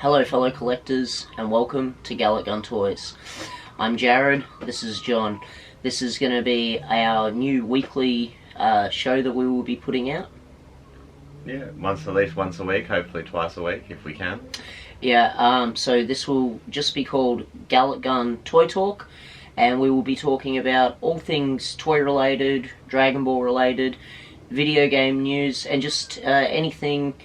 Hello fellow collectors and welcome to Galick Toys. I'm Jared, this is John. This is going to be our new weekly show that we will be putting out. Yeah, at least once a week, hopefully twice a week if we can. Yeah, so this will just be called Galick Gun Toy Talk, and we will be talking about all things toy related, Dragon Ball related, video game news, and just anything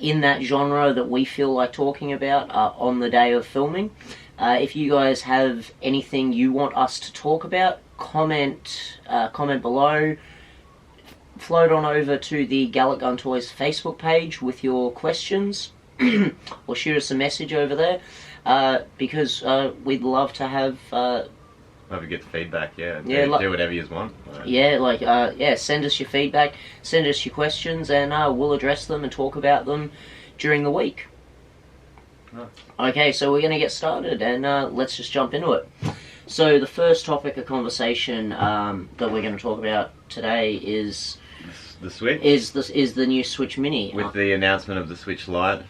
in that genre that we feel like talking about on the day of filming. If you guys have anything you want us to talk about, comment below. Float on over to the Galick Gun Toys Facebook page with your questions, or shoot us a message over there, because we'd love to have... Love to get the feedback, do whatever you want. Send us your feedback, send us your questions, and we'll address them and talk about them during the week. Nice. Okay, so we're going to get started, and let's just jump into it. So the first topic of conversation that we're going to talk about today is... The Switch? Is the new Switch Mini. With the announcement of the Switch Lite.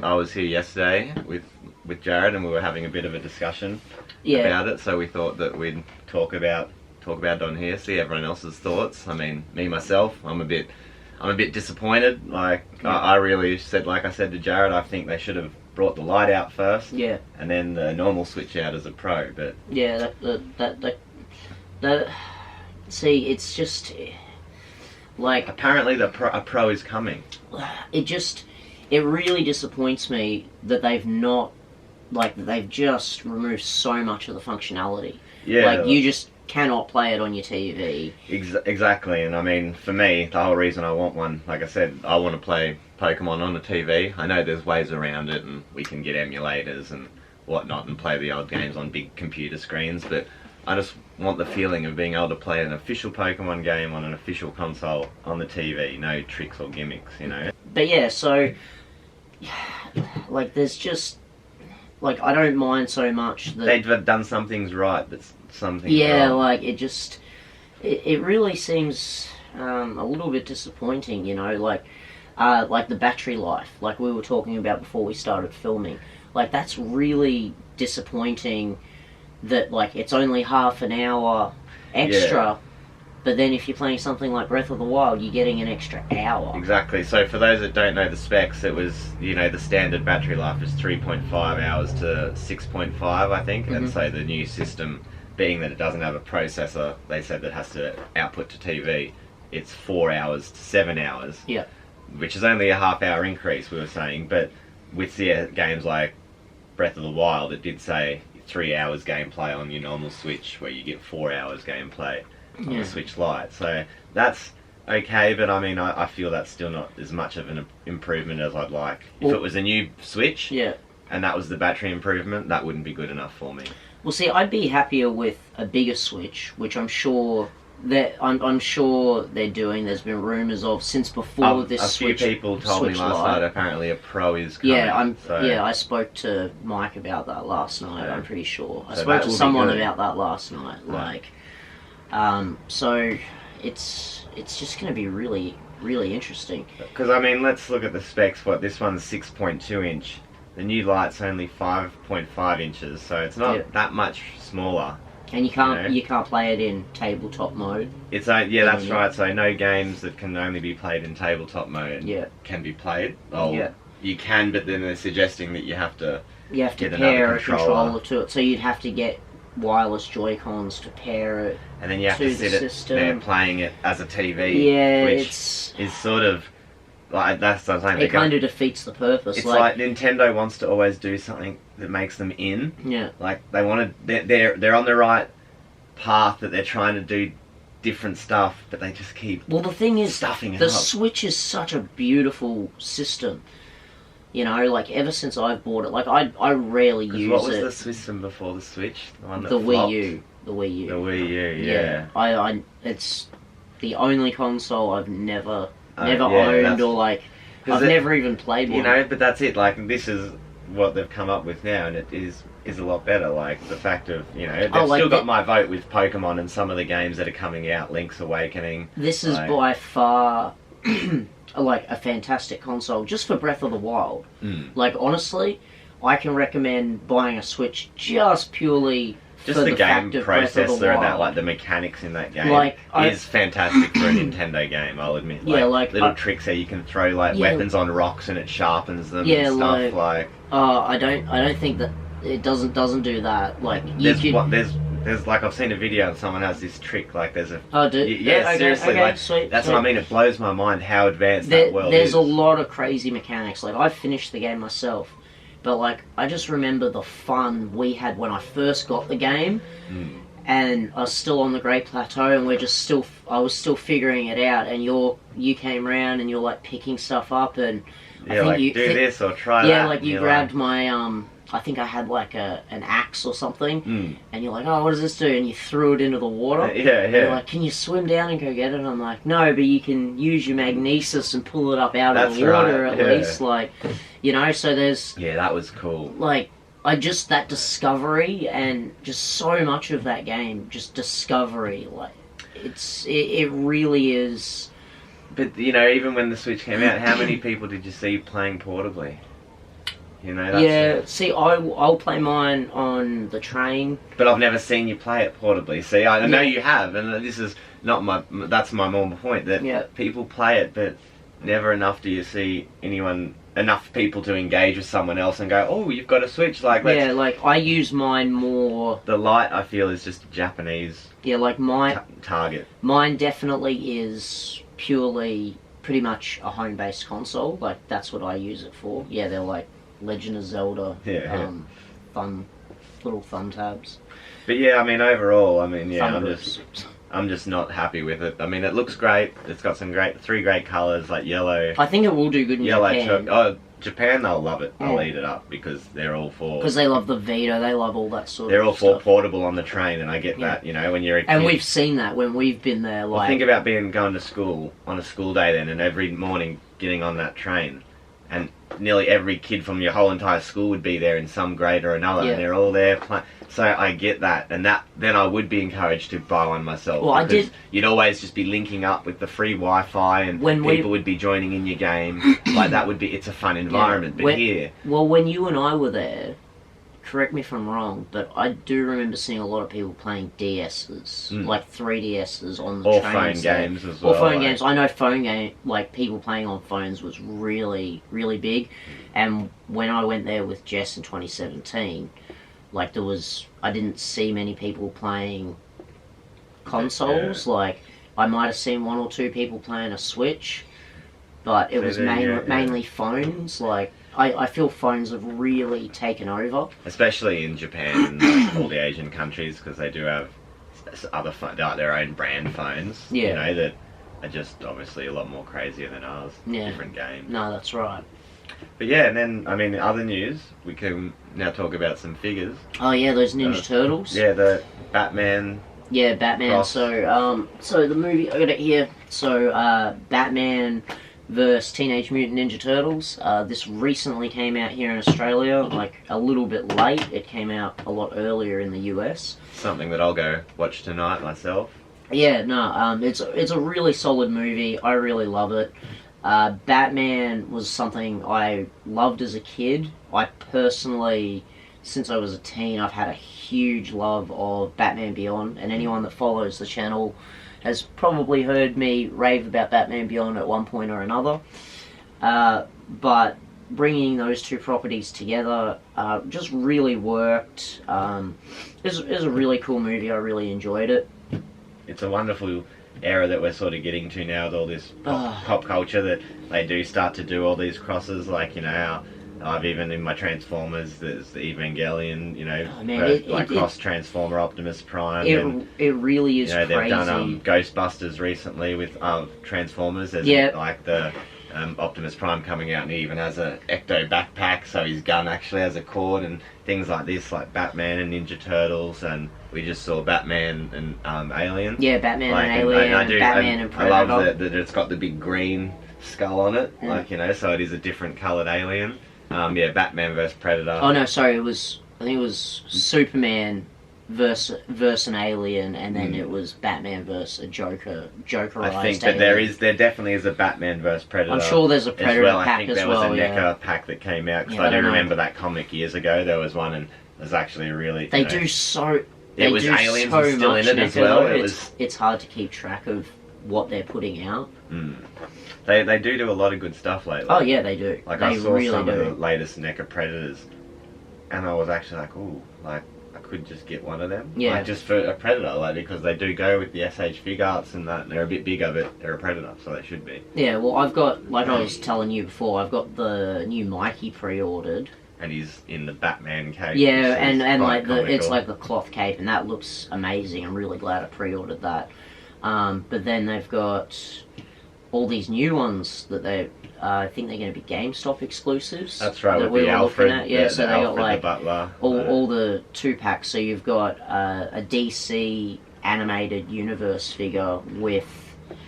I was here yesterday with Jared, and we were having a bit of a discussion about it, so we thought that we'd talk about it on here, see everyone else's thoughts. I mean, me myself, I'm a bit disappointed. I really said, like I said to Jared, I think they should have brought the Lite out first, and then the normal Switch out as a Pro. But see, it's just like, apparently a Pro is coming. It really disappoints me that they've just removed so much of the functionality. Yeah. You just cannot play it on your TV. Exactly, and I mean, for me, the whole reason I want one, like I said, I want to play Pokemon on the TV. I know there's ways around it, and we can get emulators and whatnot and play the old games on big computer screens, but I just want the feeling of being able to play an official Pokemon game on an official console on the TV, no tricks or gimmicks, But yeah, so... there's just... I don't mind so much that... They've done some things right, but something wrong. It really seems a little bit disappointing, like the battery life, like we were talking about before we started filming. That's really disappointing that, it's only half an hour extra, but then if you're playing something like Breath of the Wild, you're getting an extra hour. Exactly. So for those that don't know the specs, it was, the standard battery life is 3.5 hours to 6.5, I think. Mm-hmm. And so the new system, being that it doesn't have a processor, they said that has to output to TV, it's 4 hours to 7 hours. Yeah. Which is only a half-hour increase, we were saying. But with games like Breath of the Wild, it did say 3 hours gameplay on your normal Switch, where you get 4 hours gameplay on the Switch Lite. So that's okay, but I mean, I feel that's still not as much of an improvement as I'd like. If it was a new Switch, and that was the battery improvement, that wouldn't be good enough for me. Well, see, I'd be happier with a bigger Switch, which I'm sure they're doing. There's been rumours of since before this Switch. A few people told me last night apparently a Pro is coming. I spoke to Mike about that last night. I'm pretty sure. I spoke to someone about that last night. So it's just going to be really, really interesting. Because I mean, let's look at the specs. This one's 6.2 inch. The new Lite's only 5.5 inches, so it's not that much smaller. And you can't play it in tabletop mode. That's right. So no games that can only be played in tabletop mode can be played. You can, but then they're suggesting that you have to pair a controller to it. So you'd have to get wireless Joy-Cons to pair it, and then you have to sit there playing it as a TV. Which is sort of that's what I'm saying. It kind of defeats the purpose. It's like Nintendo wants to always do something that makes them in. Yeah. They're on the right path, that they're trying to do different stuff, but they just keep. Well, the thing is, stuffing it the up. Switch is such a beautiful system. Ever since I've bought it, I rarely use it. What was the system before the Switch? The one that the flopped? Wii U. The Wii U. The Wii U, yeah. It's the only console I've never owned, or I've never even played one. But that's it. This is what they've come up with now, and it is a lot better. The fact of they've still got my vote with Pokemon and some of the games that are coming out. Link's Awakening. This is by far like a fantastic console just for Breath of the Wild. Mm. Like honestly, I can recommend buying a Switch just purely Just for the game fact of Breath of the processor and that, Wild. like the mechanics in that game, Like, is fantastic for a Nintendo game. I'll admit. Yeah, like, little tricks that you can throw like yeah, weapons on rocks and it sharpens them Yeah, and stuff. Like, I don't think that it doesn't do that. Like you there's could. there's like I've seen a video and someone has this trick. Like there's a Oh, do yeah, okay, seriously. okay, like sweet, that's sweet. what I mean. It blows my mind how advanced that world There's is. a lot of crazy mechanics. Like I finished the game myself, but like I just remember the fun we had when I first got the game, and I was still on the Great Plateau, and I was still figuring it out. And you came around and you're like picking stuff up, and I Yeah, think like you do this or try that. yeah, like and you you're grabbed my I think I had like an axe or something, and you're like, oh, what does this do? And you threw it into the water. Yeah, And you're yeah. like, can you swim down and go get it? And I'm like, no, but you can use your magnesis and pull it up out of That's the water right, at yeah. least. Like, you know, so there's, Yeah, that was cool. like, that discovery and just so much of that game, just discovery. Like, it really is. But you know, even when the Switch came out, how many people did you see playing portably? You know, that's Yeah, see, I'll play mine on the train. But I've never seen you play it portably. See, I know you have, and this is not that's my more point, that Yeah. people play it, but never enough do you see enough people to engage with someone else and go, oh, you've got a Switch, like, let's... Yeah, like, I use mine more... The Lite, I feel, is just a Japanese Yeah, like, target. Mine definitely is purely pretty much a home-based console. Like, that's what I use it for. Yeah, they're like Legend of Zelda, fun, little thumb tabs. But yeah, I mean, overall, I mean, yeah, Thunderous. I'm just not happy with it. I mean, it looks great. It's got three great colours, like yellow. I think it will do good in Japan. Japan, they'll love it. They'll Yeah. eat it up because they're all for... Because they love the Vita, they love all that sort They're of all for stuff. portable on the train, and I get that, you know, when you're a kid. And we've seen that when we've been there, like... Well, think about going to school on a school day then, and every morning getting on that train, and nearly every kid from your whole entire school would be there in some grade or another, Yeah. and they're all there playing. So I get that, and then I would be encouraged to buy one myself. Well, I because did- You'd always just be linking up with the free Wi-Fi, and When people would be joining in your game. Like that would be. It's a fun environment. But here, Well, when you and I were there, correct me if I'm wrong, but I do remember seeing a lot of people playing DS's, like 3DS's on the or trains phone there. games as well. Or phone like- games. I know phone game, like people playing on phones was really, really big. And when I went there with Jess in 2017, like I didn't see many people playing consoles. Yeah. Like I might have seen one or two people playing a Switch, but it So was there, yeah. mainly phones. Like I feel phones have really taken over. Especially in Japan and like, all the Asian countries, because they do have their own brand phones. Yeah. You know, that are just obviously a lot more crazier than ours. Yeah. Different games. No, that's right. But yeah, and then, I mean, other news, we can now talk about some figures. Oh yeah, those Ninja Turtles. Yeah, the Batman. Yeah, Batman. Cross. So the movie, I got it here. So Batman vs Teenage Mutant Ninja Turtles. This recently came out here in Australia, like a little bit late. It came out a lot earlier in the US. Something that I'll go watch tonight myself. Yeah, no, it's a really solid movie. I really love it. Batman was something I loved as a kid. I personally, since I was a teen, I've had a huge love of Batman Beyond, and anyone that follows the channel has probably heard me rave about Batman Beyond at one point or another. But bringing those two properties together just really worked. It was a really cool movie. I really enjoyed it. It's a wonderful era that we're sort of getting to now with all this pop culture, that they do start to do all these crosses, like, you know, how I've even in my Transformers, there's the Evangelion, you know, cross Transformer Optimus Prime. It really is, you know, crazy. they've done Ghostbusters recently with Transformers. There's like the Optimus Prime coming out, and he even has a Ecto backpack, so his gun actually has a cord, and things like this, like Batman and Ninja Turtles, and we just saw Batman and Alien. Yeah, Batman and Alien, Batman and Predator. I love that it's got the big green skull on it, like, you know, so it is a different coloured alien. Yeah, Batman vs Predator. Oh no, sorry, I think it was Superman versus an alien, and then it was Batman versus a Jokerized I think alien. that there definitely is a Batman versus Predator. I'm sure there's a Predator as well. pack I think as there was well. a Yeah. NECA pack that came out because Yeah, I I do don't know. remember that comic years ago. There was one, and it was actually really. They do so. It They was do aliens so were still much in it as NECA, well. though. It was. It's hard to keep track of what they're putting out. They do a lot of good stuff lately. Oh yeah, they do. Like they I saw really some do. of the latest NECA Predators, and I was actually like, ooh, like I could just get one of them. Yeah. Like just for a Predator, like because they do go with the SH fig arts and that. And they're a bit bigger, but they're a Predator, so they should be. Yeah, well, I've got, like I was telling you before, I've got the new Mikey pre-ordered. And he's in the Batman cape. Yeah, which is and quite like it's comical. like the cloth cape, and that looks amazing. I'm really glad I pre-ordered that. But then they've got all these new ones that I think they're going to be GameStop exclusives. That's right, that with the were looking Alfred. at. Yeah, so they Alfred got like the Butler. all the 2-packs. So you've got a DC animated universe figure with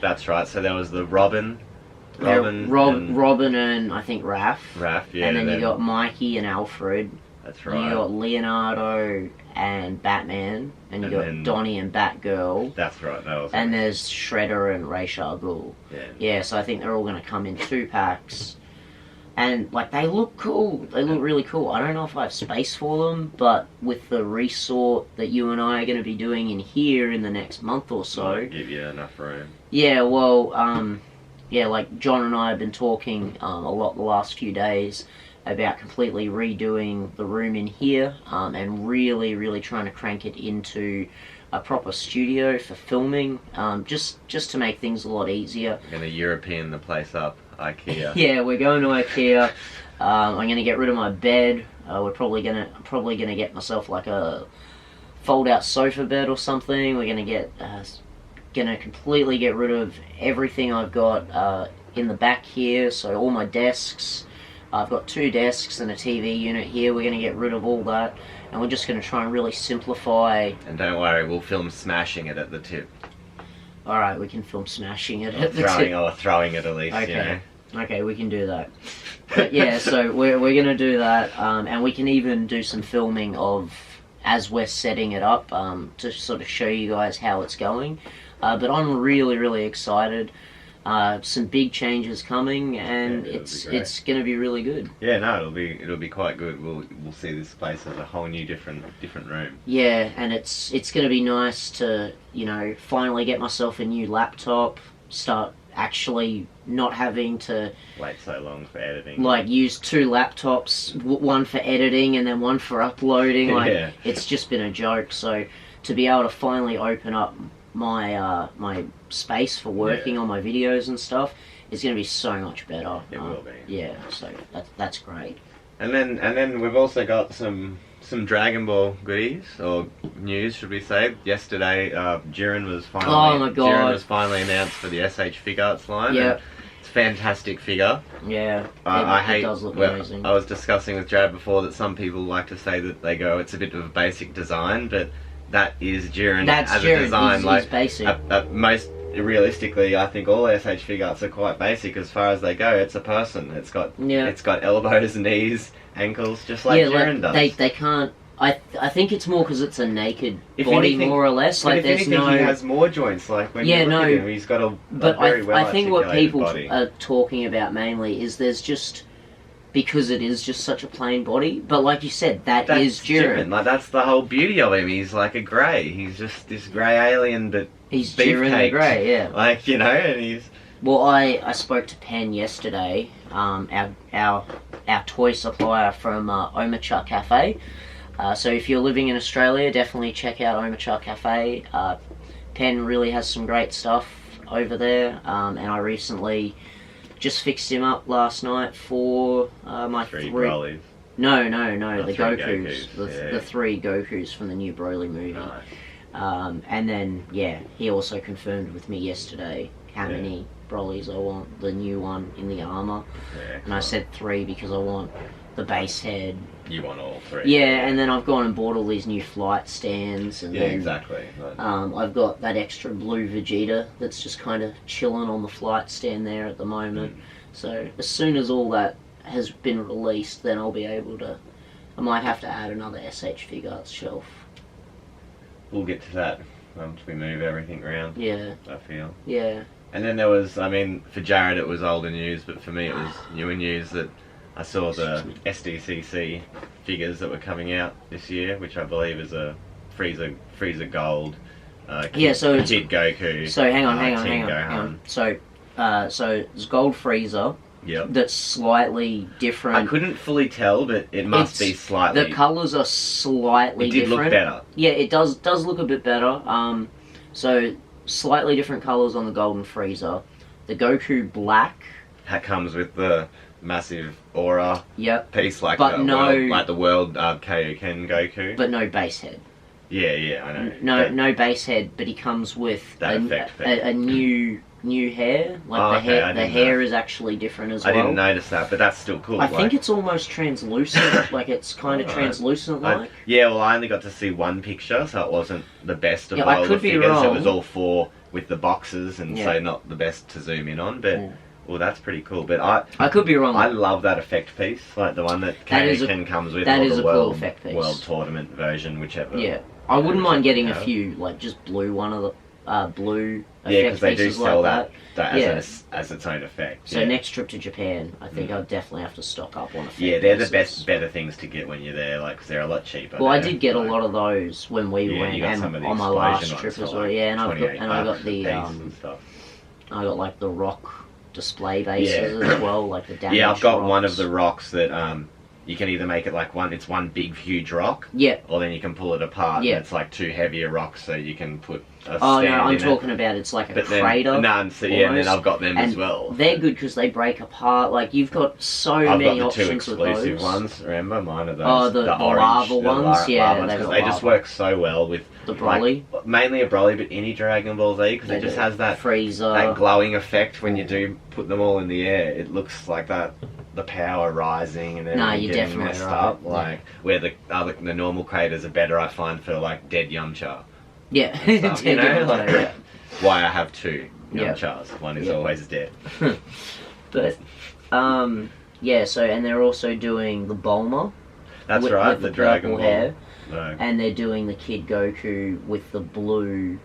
That's right. So there was the Robin, Robin and I think Raph. Raph, yeah. And then you got Mikey and Alfred. That's And right. you got Leonardo and Batman. And you And got then- Donnie and Batgirl. That's right. That was And there's Shredder and Ra's al Ghul. yeah. Yeah, so I think they're all going to come in 2-packs. And, like, they look cool. They look really cool. I don't know if I have space for them, but with the resort that you and I are going to be doing in here in the next month or so... Might give you enough room. Yeah, well, yeah, like John and I have been talking a lot the last few days about completely redoing the room in here and really trying to crank it into a proper studio for filming, just to make things a lot easier. We're gonna European the place up, IKEA. Yeah, we're going to IKEA. I'm gonna get rid of my bed. We're probably gonna get myself like a fold-out sofa bed or something. We're gonna completely get rid of everything I've got in the back here. So all my desks. I've got 2 desks and a TV unit here. We're gonna get rid of all that, and we're just gonna try and really simplify. And don't worry, we'll film smashing it at the tip. All right, we can film smashing it Or at the tip. throwing it at least, Okay. you know. Okay, we can do that. But yeah, so we're gonna do that, and we can even do some filming of as we're setting it up to sort of show you guys how it's going. But I'm really excited. Some big changes coming, and Yeah, it's gonna be really good. Yeah, no, it'll be quite good. We'll see this place as a whole new different room. Yeah, and it's gonna be nice to finally get myself a new laptop, start actually not having to Wait so long for editing. like use 2 laptops, one for editing and then one for uploading. Like Yeah. it's just been a joke. So to be able to finally open up my my space for working on my videos and stuff is going to be so much better. It will be. Yeah, so that's great. And then we've also got some Dragon Ball goodies or news, should we say? Yesterday, Jiren was finally. Oh my God. Jiren was finally announced for the SH Fig Arts line. Yeah. and it's a fantastic figure. Yeah, I it hate. does look well, amazing. I was discussing with Jared before that some people like to say that they go, it's a bit of a basic design, but that is Jiren That's as Jiren. a design. He's like basic. most realistically, I think all SH Fig Arts are quite basic as far as they go. It's a person. It's got elbows, knees, ankles, just like Jiren does. They can't. I think it's more because it's a naked If body, anything- more or less. But Like if there's anything, no. he has more joints. Like when Yeah, you look no, at him, he's got a But very well I think what articulated people body. are talking about mainly is there's just because it is just such a plain body. But like you said, that's Jiren. Like that's the whole beauty of him. He's like a grey. He's just this grey alien, but He's Jiren the Grey, yeah. like and he's. Well, I spoke to Penn yesterday, our toy supplier from Omachar Cafe. So if you're living in Australia, definitely check out Omachar Cafe. Penn really has some great stuff over there, and I recently just fixed him up last night for my 3 Brolys. No, the 3 Gokus, Gokus, the 3 Gokus from the new Broly movie. Nice. And then, he also confirmed with me yesterday how many Brolys I want, the new one in the armour. Yeah, And I said 3 because I want the base head. you want all 3. Yeah, and then I've gone and bought all these new flight stands. And then, exactly. I've got that extra blue Vegeta that's just kind of chilling on the flight stand there at the moment. So as soon as all that has been released, then I'll be able to. I might have to add another SH Fig Arts shelf. we'll get to that once we move everything around. Yeah. I feel. Yeah. And then there was, I mean, for Jared it was older news, but for me it was newer news that I saw the SDCC figures that were coming out this year, which I believe is a Freezer Gold. Yeah, so it's- Kid Goku. So hang on. Gohan. So it's Gold Freezer. Yep. That's slightly different. I couldn't fully tell, but it must be slightly. The colours are slightly It did different. look better. Yeah, it does look a bit better. So slightly different colours on the Golden Freezer. The Goku Black. That comes with the massive aura Yep. piece, like But the world Kaioken Goku. But no base head. Yeah, I know. No base head, but he comes with That effect. a new hair. Like the hair is actually different as well. I didn't notice that, but that's still cool. I think it's almost translucent. Like it's kind of translucent like. Yeah, well, I only got to see one picture, so it wasn't the best of Yeah, I all the could be figures. wrong. It was all four with the boxes, and Yeah. so not the best to zoom in on. But Yeah. well, that's pretty cool. But I could be wrong. I love that effect piece, like the one that That is Kaioken comes with. that or is the a cool world, effect piece. World tournament version, whichever. Yeah, I wouldn't mind getting a Yeah. few, like just blue one of the blue Yeah, effect because they do pieces sell like that Yeah. as its own effect. So yeah. next trip to Japan, I think I'll definitely have to stock up on effect Yeah, they're the pieces. better things to get when you're there, like, because they're a lot cheaper. Well, I there, did get a like- lot of those when we Yeah, went, you got and some of the on my explosion last ones trip for, as well. like, Yeah, and I got 28 the bucks a piece and stuff. I got like the rock display bases Yeah. as well, like the damage. Yeah, I've got one rocks. of the rocks that you can either make it like it's one big huge rock, Yeah. or then you can pull it apart. Yeah. And it's like two heavier rocks, so you can put a Oh stand no, I'm in talking it. about it's like a But then, crater. so yeah, and then almost. I've got them as And well. They're good because they break apart. Like you've got so I've many got the two options with exclusive those. ones. Remember, mine are those. Oh, the orange, lava ones? Yeah, lava ones, they've 'cause got they just lava. work so well with The Broly. like, mainly a Broly, but any Dragon Ball Z, because it just has that Freezer. that glowing effect when you do put them all in the air. It looks like that, the power rising and everything No, you're getting definitely messed right. up. Like where the normal craters are better, I find, for like dead Yamcha. Yeah. Stuff, you know, like, yeah. why I have two Yeah. Yamchas. One is Yeah. always dead. But yeah. So and they're also doing the Bulma. That's with, right, with the the Dragon purple Ball. hair, No. and they're doing the Kid Goku with the blue.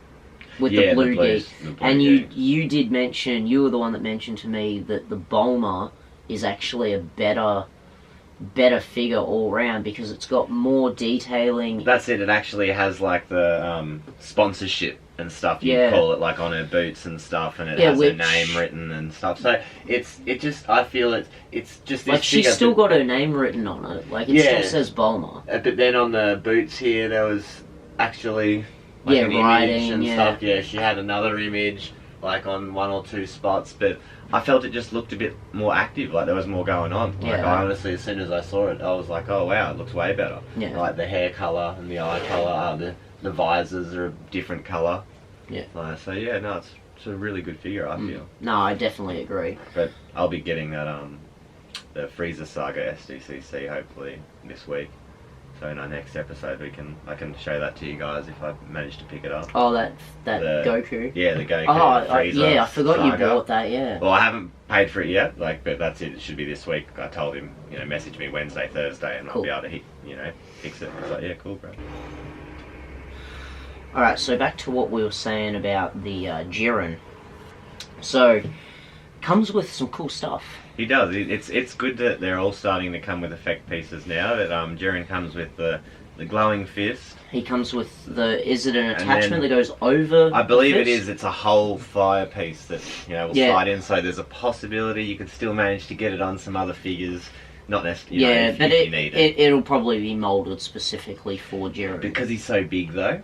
With Yeah, the blue blues- geek. the blue And you geek. did mention, you were the one that mentioned to me that the Bulma is actually a better figure all round because it's got more detailing. That's it. It actually has like the sponsorship and stuff. You Yeah. call it, like on her boots and stuff, and it Yeah, has which- her name written and stuff. So I feel it's just this Like she's figure still that- got her name written on it. Like it Yeah. still says Bulma. But then on the boots here, there was actually like Yeah, an image writing, and yeah. stuff. Yeah, she had another image like on one or two spots, but I felt it just looked a bit more active. Like there was more going on. Like Yeah. I honestly, as soon as I saw it, I was like, oh wow, it looks way better. Yeah. Like the hair color and the eye color, the visors are a different color. Yeah. So yeah, no, it's a really good figure, I feel. No, I definitely agree. But I'll be getting that the Frieza Saga SDCC hopefully this week. So in our next episode, I can show that to you guys if I manage to pick it up. Oh, that The- Goku. Yeah, the Goku. Oh, the Frieza yeah, I forgot Saga. you bought that. Yeah. Well, I haven't paid for it yet, but that's it. It should be this week. I told him, message me Wednesday, Thursday, and Cool. I'll be able to fix it. He's like, yeah, cool, bro. All right, so back to what we were saying about the Jiren. So, comes with some cool stuff. He does. It's good that they're all starting to come with effect pieces now. That Jiren comes with the glowing fist. He comes with is it an And attachment then- that goes over I believe the it fist? is. It's a whole fire piece that will Yeah. slide in. So there's a possibility you could still manage to get it on some other figures. Not necessarily. Yeah, if but you need it. it'll probably be molded specifically for Jiren. Because he's so big, though.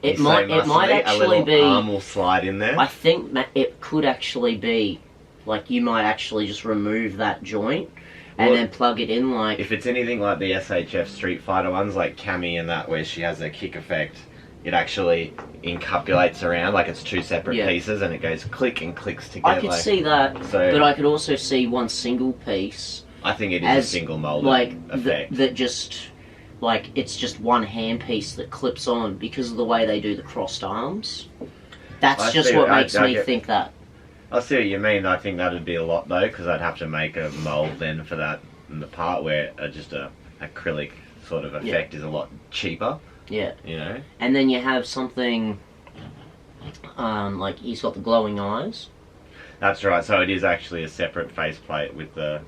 It He's might so muscly, a actually little be. arm will slide in there. I think it could actually be, like you might actually just remove that joint and Well, then plug it in like. If it's anything like the SHF Street Fighter ones, like Cammy and that, where she has a kick effect, it actually encapsulates around like it's two separate Yeah. pieces, and it goes click and clicks together. I could see that, So- but I could also see one single piece. I think it is as, a single molded like effect. that just like it's just one hand piece that clips on because of the way they do the crossed arms. That's I just see what what- makes I me get- think that. I see what you mean. I think that'd be a lot though, because I'd have to make a mold then for that. And the part where just a acrylic sort of effect is a lot cheaper. Yeah. You know? And then you have something like he's got the glowing eyes. That's right. So it is actually a separate faceplate with the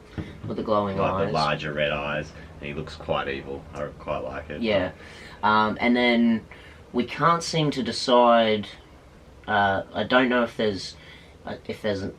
glowing eyes. The larger red eyes. And he looks quite evil. I quite like it. Yeah. And then we can't seem to decide. I don't know if there's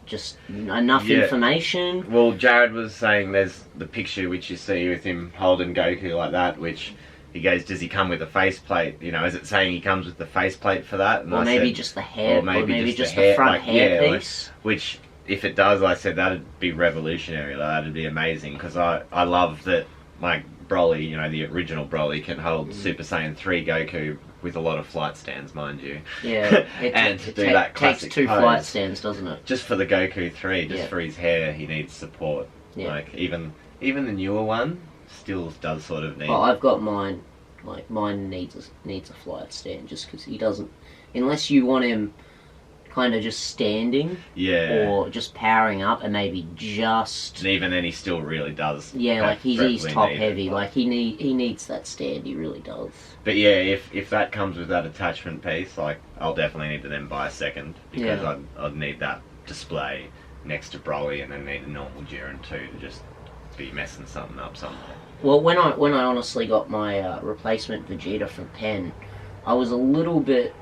just enough information. Well, Jared was saying there's the picture which you see with him holding Goku like that, which he goes, does he come with a faceplate? You know, is it saying he comes with the faceplate for that? And or I maybe said, just the hair, or maybe just hair, the front like, hair yeah, piece. which, if it does, I said that'd be revolutionary. That'd be amazing, because I love that my Broly, you know, the original Broly, can hold Super Saiyan 3 Goku with a lot of flight stands, mind you. Yeah, and to do that classic takes 2 pose, flight stands, doesn't it? just for the Goku 3, just for his hair, he needs support. Yeah. Like even the newer one still does sort of need. Well, I've got mine. Like mine needs a flight stand, just because he doesn't, unless you want him kind of just standing, or just powering up, and maybe just. And even then, he still really does. Yeah, like he's top heavy. Like he needs that stand. He really does. But yeah, if that comes with that attachment piece, like I'll definitely need to then buy a second, because I'd need that display next to Broly, and then need a normal Jiren too to just be messing something up somewhere. Well, when I honestly got my replacement Vegeta from Pen, I was a little bit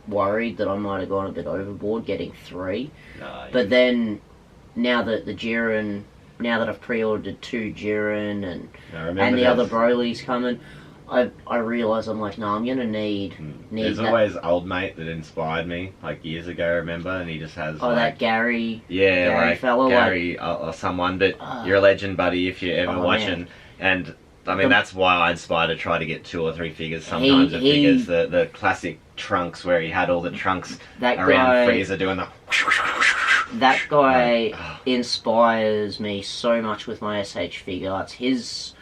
worried that I might have gone a bit overboard getting 3. But then, now that I've pre-ordered 2 Jiren and the other Broly's coming, I realise I'm like, no, I'm gonna need There's that. always old mate that inspired me, like years ago, remember? And he just has that Gary. Yeah, Gary like fella, Gary or someone. But you're a legend, buddy, if you're ever watching. Man. And I mean, that's why I inspire to try to get 2 or 3 figures sometimes of figures. The classic Trunks, where he had all the Trunks around Frieza doing the. That guy inspires me so much with my SH figure arts. His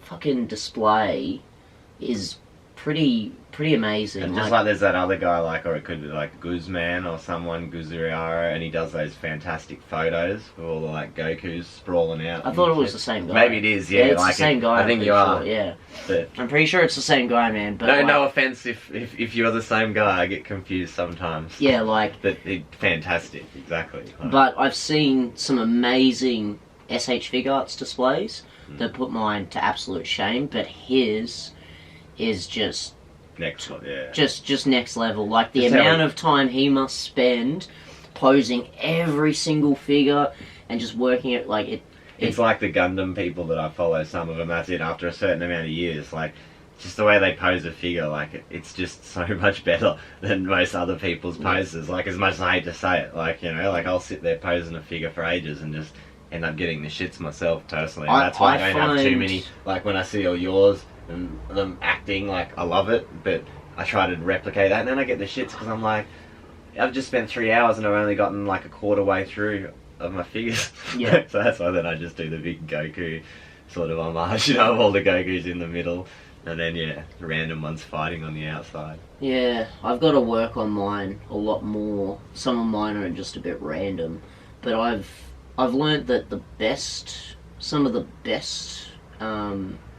fucking display is pretty amazing. And just like there's that other guy, like, or it could be like Guzman or someone, Guzuriara, and he does those fantastic photos with all the like Gokus sprawling out. I thought it was the same guy. Maybe it is, yeah. It's like the same guy. I think you are. Yeah. But I'm pretty sure it's the same guy, man. But no offense if you're the same guy, I get confused sometimes. Yeah, like. But fantastic, exactly. But I've seen some amazing SH figure arts displays that put mine to absolute shame, but his is just next one, yeah. Just next level. Like the amount of time he must spend posing every single figure and just working it like it. It's like the Gundam people that I follow. Some of them, that's it. After a certain amount of years, like just the way they pose a figure, like it's just so much better than most other people's poses. Like as much as I hate to say it, like you know, like I'll sit there posing a figure for ages and just end up getting the shits myself personally. And that's why I don't have too many. Like when I see all yours and them acting, like I love it, but I try to replicate that, and then I get the shits because I'm like, I've just spent 3 hours and I've only gotten like a quarter way through of my figures. Yeah. So that's why then I just do the big Goku sort of homage, you know, of all the Gokus in the middle, and then random ones fighting on the outside. Yeah, I've got to work on mine a lot more. Some of mine are just a bit random, but I've learned that some of the best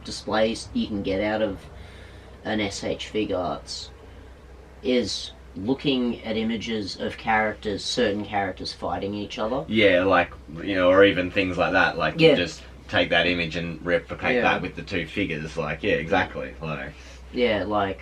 displays you can get out of an SH figure arts is looking at images of certain characters fighting each other. Yeah, like, you know, or even things like that. Like, you just take that image and replicate that with the 2 figures. Like, yeah, exactly. Like, yeah, like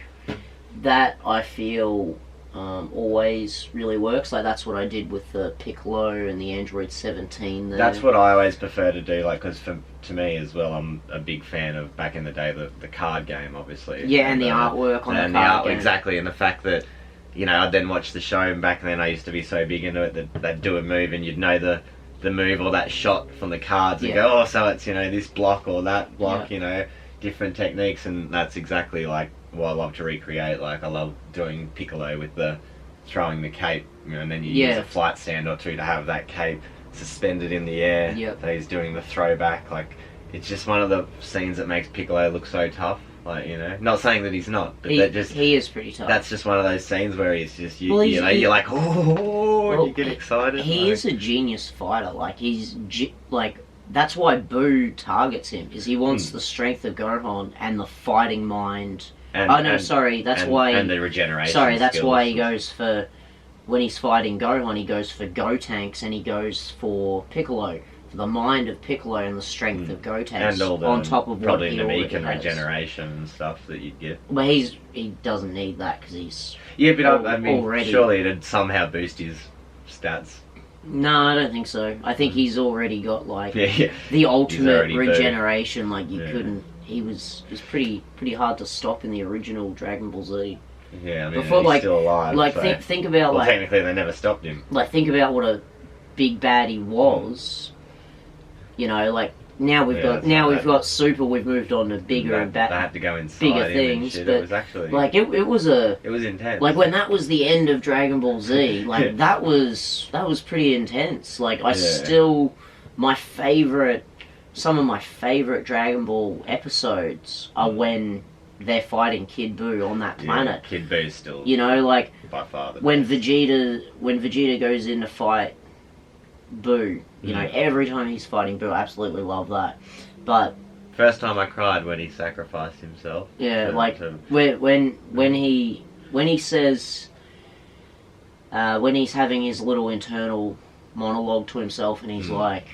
that I feel always really works. Like that's what I did with the Piccolo and the Android 17 there. That's what I always prefer to do, like, because to me as well, I'm a big fan of, back in the day, the card game, obviously. Yeah, and the artwork on the card game. Exactly, and the fact that, you know, I'd then watch the show, and back then I used to be so big into it that they'd do a move and you'd know the move or that shot from the cards and go, oh, so it's, you know, this block or that block, you know, different techniques, and that's exactly like what I love to recreate. Like I love doing Piccolo with the throwing the cape, you know, and then you use a flight stand or 2 to have that cape suspended in the air. That he's doing the throwback. Like it's just one of the scenes that makes Piccolo look so tough. Like, you know, not saying that he's not, but he is pretty tough. That's just one of those scenes where he's just you know, you're like, oh, you get excited. He is a genius fighter. Like he's like that's why Boo targets him, is he wants the strength of Gohan and the fighting mind. That's why. And the regeneration. Sorry, that's skills. why he goes for. When he's fighting Gohan, he goes for Gotenks and he goes for Piccolo. For the mind of Piccolo and the strength of Gotenks. And all the, on top of what he already Namekian has. regeneration and stuff that you'd get. But he doesn't need that because he's. Yeah, but I mean, already... surely it'd somehow boost his stats. No, I don't think so. I think he's already got like Yeah. the ultimate regeneration. Booed. Like you couldn't. It was pretty hard to stop in the original Dragon Ball Z. Yeah, I mean, Before, he's still alive. Like so. think about well, technically they never stopped him. Like think about what a big bad he was. You know, like now we've got Super. We've moved on to bigger and They had to go inside bigger him things. and shit. But it was actually like it was intense. Like when that was the end of Dragon Ball Z. Like that was pretty intense. Like I still some of my favorite Dragon Ball episodes are when they're fighting Kid Buu on that planet. Kid Buu's still, you know, like by far the when best. Vegeta goes in to fight Buu, you know, every time he's fighting Buu, I absolutely love that. But first time I cried when he sacrificed himself. Yeah, when he says when he's having his little internal monologue to himself, and he's like,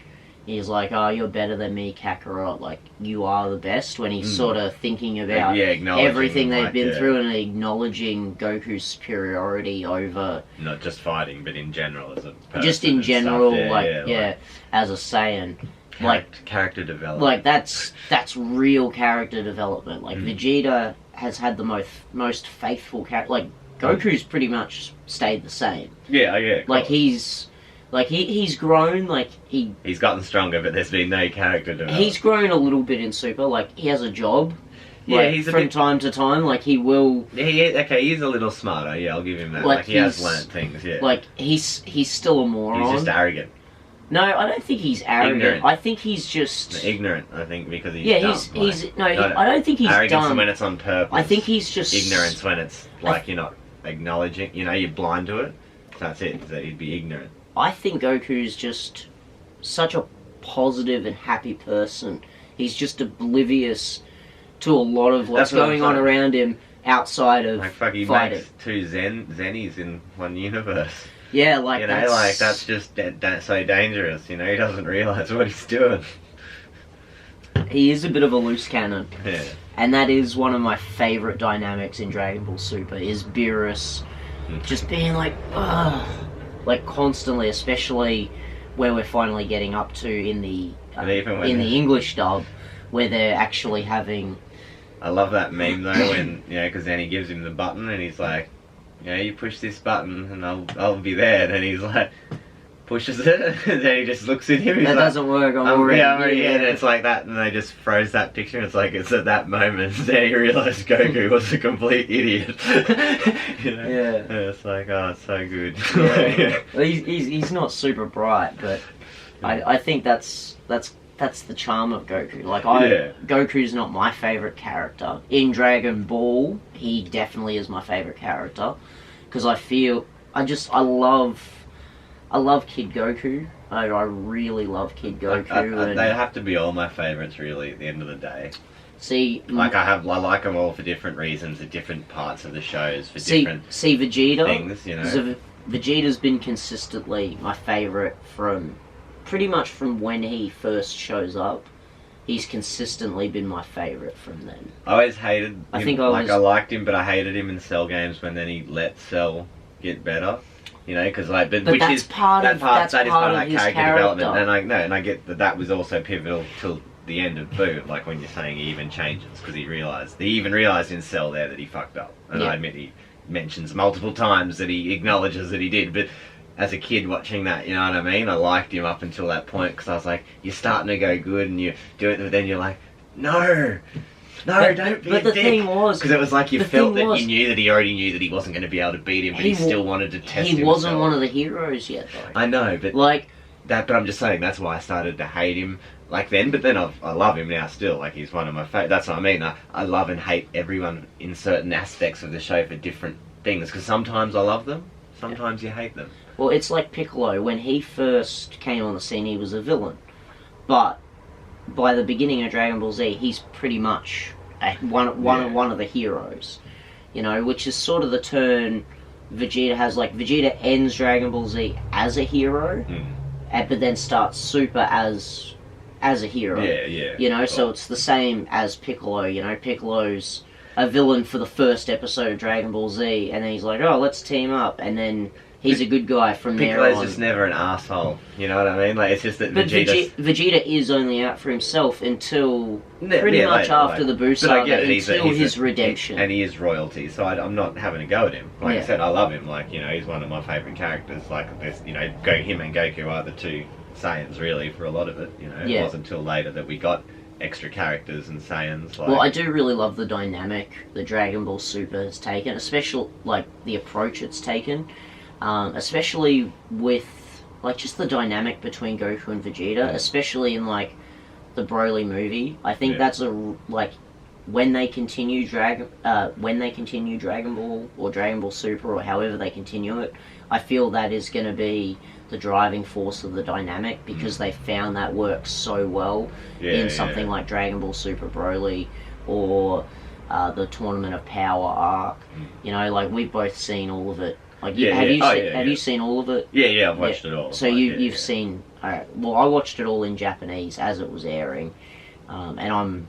oh, you're better than me, Kakarot, like, you are the best, when he's sort of thinking about everything they've been through and acknowledging Goku's superiority over... Not just fighting, but in general as a person. Just in general, stuff. as a Saiyan. Character development. Like, that's real character development. Like, Vegeta has had the most faithful character... Like, Goku's pretty much stayed the same. Yeah. Like, he's grown, like, he's gotten stronger, but there's been no character development. He's grown a little bit in Super, like, he has a job. Yeah, like, he's from time to time, like, he will... He's a little smarter, yeah, I'll give him that. Like he has learnt things, yeah. Like, he's still a moron. He's just arrogant. No, I don't think he's arrogant. Ignorant. I think he's just... Ignorant, I think, because he's dumb. I don't think he's arrogance dumb. when it's on purpose. I think he's just... Ignorance when it's, like, you're not acknowledging, you know, you're blind to it. That's it, that he'd be ignorant. I think Goku's just such a positive and happy person. He's just oblivious to a lot of what's going on around him outside of he fighting. Makes two Zennies in one universe. Yeah, like, you know, that's just so dangerous. You know, he doesn't realise what he's doing. He is a bit of a loose cannon. Yeah. And that is one of my favourite dynamics in Dragon Ball Super, is Beerus just being like, ugh. Like, constantly, especially where we're finally getting up to in the English dub, where they're actually having... I love that meme, though, when, because then he gives him the button, and he's like, you push this button, and I'll be there, and he's like, pushes it, and then he just looks at him, he's that doesn't work, I'm already here, and it's like that, and they just froze that picture, and it's like, it's at that moment that he realised Goku was a complete idiot. You know? Yeah. And it's like, oh, it's so good. Yeah. Well, he's not super bright, but I think that's the charm of Goku. Like, Goku's not my favourite character. In Dragon Ball, he definitely is my favourite character, because I love Kid Goku. I really love Kid Goku. They have to be all my favourites, really, at the end of the day. See, I like them all for different reasons at different parts of the shows for different Vegeta things, you know. Vegeta's been consistently my favourite from pretty much from when he first shows up. He's consistently been my favourite from then. I always hated him. I liked him, but I hated him in Cell games when then he let Cell get better. You know, because that is part of that character development, and I get that was also pivotal till the end of Boo. Like when you're saying he even changes because he even realised in Cell there that he fucked up, and I admit he mentions multiple times that he acknowledges that he did, but. As a kid watching that, you know what I mean? I liked him up until that point because I was like, you're starting to go good and you do it, but then you're like, no, don't be a dick. But the thing was... Because it was like you felt that you knew that he already knew that he wasn't going to be able to beat him, but he still wanted to test himself. He wasn't one of the heroes yet, though. I know, but... But I'm just saying, that's why I started to hate him like then, but then I love him now still. Like, he's one of my favourites. That's what I mean. I love and hate everyone in certain aspects of the show for different things, because sometimes I love them, sometimes you hate them. Well, it's like Piccolo. When he first came on the scene, he was a villain. But by the beginning of Dragon Ball Z, he's pretty much one of the heroes, you know, which is sort of the turn Vegeta has. Like, Vegeta ends Dragon Ball Z as a hero, but then starts Super as a hero. Yeah. You know, so it's the same as Piccolo. You know, Piccolo's a villain for the first episode of Dragon Ball Z, and then he's like, oh, let's team up, and then he's a good guy from there on. Piccolo's just never an asshole. You know what I mean? Like, it's just that Vegeta is only out for himself until pretty much after the Buu saga, until his redemption. And he is royalty, so I'm not having a go at him. Like I said, I love him. Like, you know, he's one of my favourite characters. Like, this, you know, him and Goku are the two Saiyans, really, for a lot of it. You know, it wasn't until later that we got extra characters and Saiyans. Like... Well, I do really love the dynamic that Dragon Ball Super has taken, especially, like, the approach it's taken. Especially with, like, just the dynamic between Goku and Vegeta, especially in, like, the Broly movie. I think that's when they continue Dragon Ball or Dragon Ball Super or however they continue it, I feel that is going to be the driving force of the dynamic, because they found that works so well in something like Dragon Ball Super Broly or the Tournament of Power arc. You know, like, we've both seen all of it. Like, have you seen all of it? Yeah, I've watched it all. So you've seen... Alright, well, I watched it all in Japanese as it was airing, and I'm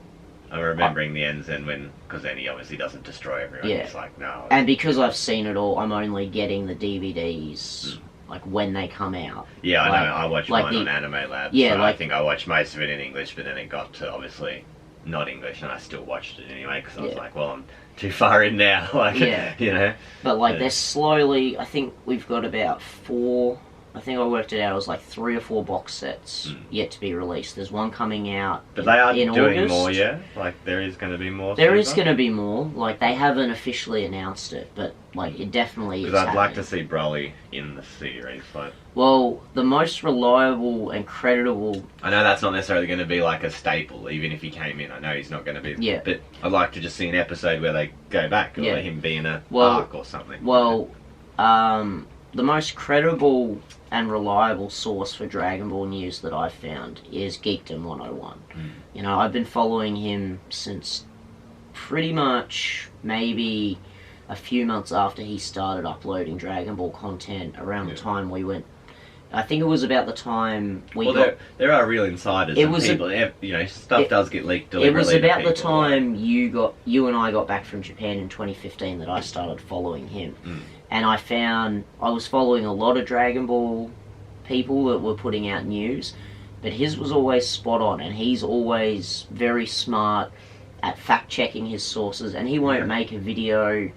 remembering the ends then because then he obviously doesn't destroy everyone. It's like, no. And because I've seen it all, I'm only getting the DVDs, like, when they come out. Yeah, I know. I watched mine on Anime Lab. Yeah, so I think I watched most of it in English, but then it got to, obviously, not English, and I still watched it anyway, because I was like, well, I'm too far in now. Like, you know. But, like, they're slowly... I think we've got about 4... I think I worked it out. It was like 3 or 4 box sets yet to be released. There's one coming out but they are in doing August. More, yeah? Like, there is going to be more? There is going to be more. Like, they haven't officially announced it, but, like, it definitely is because I'd like to see Broly in the series. Like, well, the most reliable and creditable... I know that's not necessarily going to be, like, a staple, even if he came in. I know he's not going to be... Yeah. But I'd like to just see an episode where they go back, or him be in a arc or something. Well, the most credible and reliable source for Dragon Ball news that I've found is Geekdom 101. You know, I've been following him since pretty much maybe a few months after he started uploading Dragon Ball content, around the time we went... I think it was about the time we got... there are real insiders and people, you know, stuff does get leaked deliberately. It was about the time you and I got back from Japan in 2015 that I started following him. And I was following a lot of Dragon Ball people that were putting out news, but his was always spot on, and he's always very smart at fact-checking his sources, and he won't make a video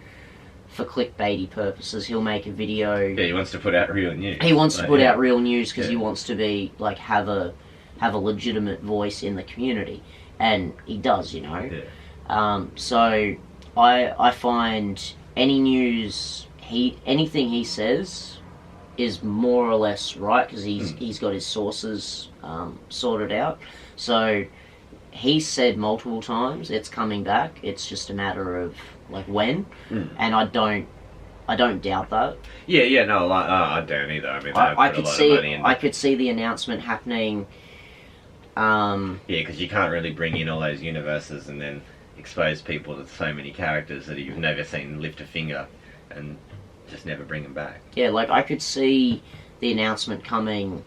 for clickbaity purposes. He'll make a video... Yeah, he wants to put out real news. He wants to put out real news because he wants to be, like, have a legitimate voice in the community, and he does, you know. So I find any news... anything he says is more or less right, because he's got his sources sorted out. So he's said multiple times it's coming back. It's just a matter of, like, when. And I don't doubt that. No, I don't either. I mean, I could see the announcement happening. Because you can't really bring in all those universes and then expose people to so many characters that you've never seen lift a finger and just never bring them back. Yeah, like, I could see the announcement coming,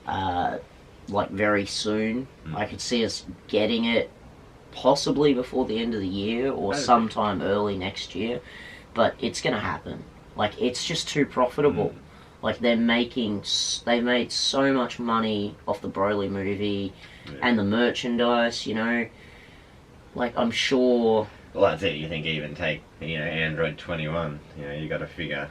like, very soon. I could see us getting it possibly before the end of the year or sometime early next year, but it's going to happen. Like, it's just too profitable. Like, they made so much money off the Broly movie and the merchandise, you know. Like, I'm sure... Well, that's it. You think even take, you know, Android 21, you know, you got to figure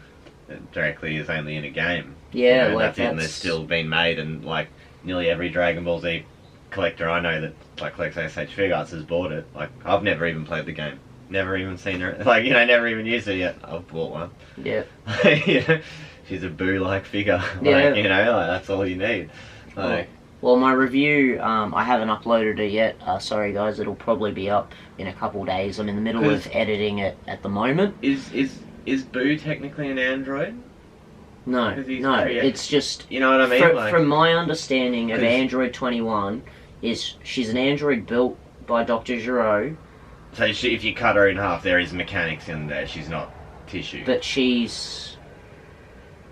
that directly is only in a game. Yeah, you know, like, that's it, and they're still being made, and, like, nearly every Dragon Ball Z collector I know that, like, collects SH Figuarts has bought it. Like, I've never even played the game. Never even seen her, like, you know, never even used it yet. I've bought one. Yeah. You know, she's a Boo-like figure. Yeah. Like, you know, like, that's all you need. Like... Well, my review, I haven't uploaded it yet. Sorry, guys, it'll probably be up in a couple days. I'm in the middle of editing it at the moment. Is Boo technically an android? No, it's just... You know what I mean? From my understanding of Android 21, is she's an android built by Dr. Giro, So if you cut her in half, there is mechanics in there. She's not tissue. but she's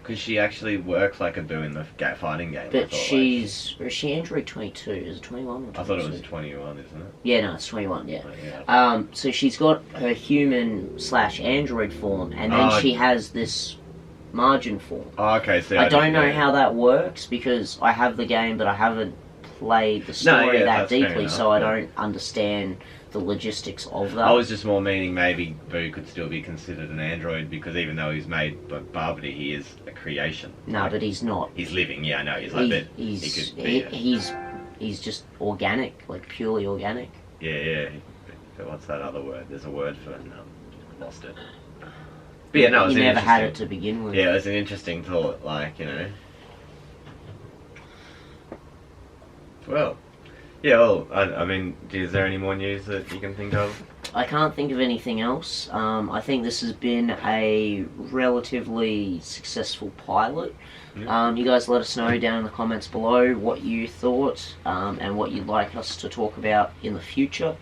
Because she actually works like a boo in the fighting game. But she's... Or is she Android 22? Is it 21 or 22? I thought it was 21, isn't it? Yeah, no, it's 21, yeah. Oh, yeah. So she's got her human/android form, and then she has this margin form. Oh, okay, so I don't know how that works, because I have the game, but I haven't played the story that deeply, enough, so I don't understand the logistics of that. I was just more meaning maybe Boo could still be considered an android, because even though he's made by Barbary, he is a creation. No, like, but he's not. He's living, yeah, I know. He's like that. He's just organic, like purely organic. Yeah. What's that other word? There's a word for it. No, lost it. But yeah, no, it was you never had it to begin with. Yeah, it was an interesting thought, like, you know. Well, yeah, well, I mean, is there any more news that you can think of? I can't think of anything else. I think this has been a relatively successful pilot. Yeah. You guys let us know down in the comments below what you thought and what you'd like us to talk about in the future.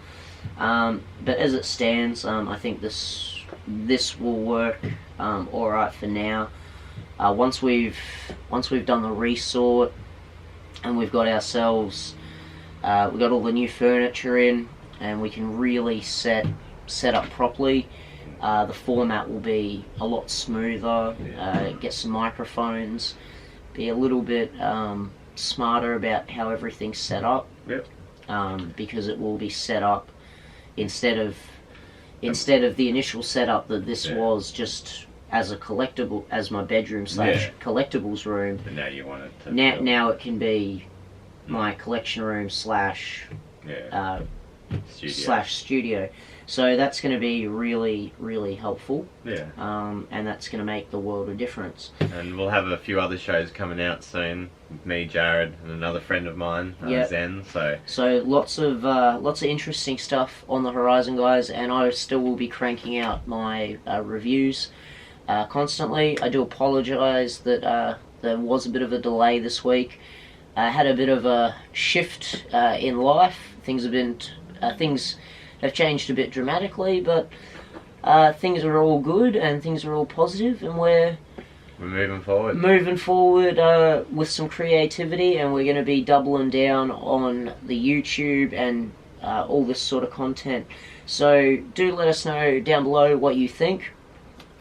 But as it stands, I think this will work alright for now. Once we've done the resort and we've got ourselves, we've got all the new furniture in, and we can really set up properly, the format will be a lot smoother. Get some microphones, be a little bit smarter about how everything's set up. Yep. Because it will be set up instead of the initial setup that this was just as a collectible, as my bedroom / collectibles room. But now you want it to now it can be my collection room / studio. So that's going to be really, really helpful. Yeah. And that's going to make the world a difference. And we'll have a few other shows coming out soon. With me, Jared, and another friend of mine, Zen. So lots of interesting stuff on the horizon, guys. And I still will be cranking out my reviews constantly. I do apologise that there was a bit of a delay this week. I had a bit of a shift in life. Things have changed a bit dramatically, but things are all good and things are all positive, and we're moving forward. With some creativity, and we're going to be doubling down on the YouTube and all this sort of content. So do let us know down below what you think.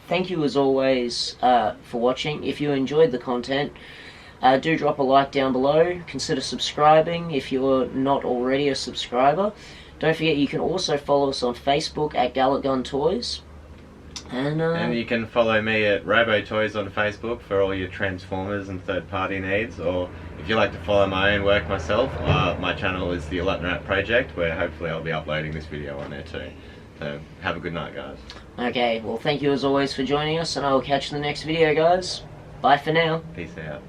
Thank you as always for watching. If you enjoyed the content, do drop a like down below. Consider subscribing if you're not already a subscriber. Don't forget you can also follow us on Facebook at Galick Toys. And you can follow me at RoboToys on Facebook for all your Transformers and third-party needs. Or if you like to follow my own work myself, my channel is the Rat Project, where hopefully I'll be uploading this video on there too. So have a good night, guys. Okay, well thank you as always for joining us, and I will catch you in the next video, guys. Bye for now. Peace out.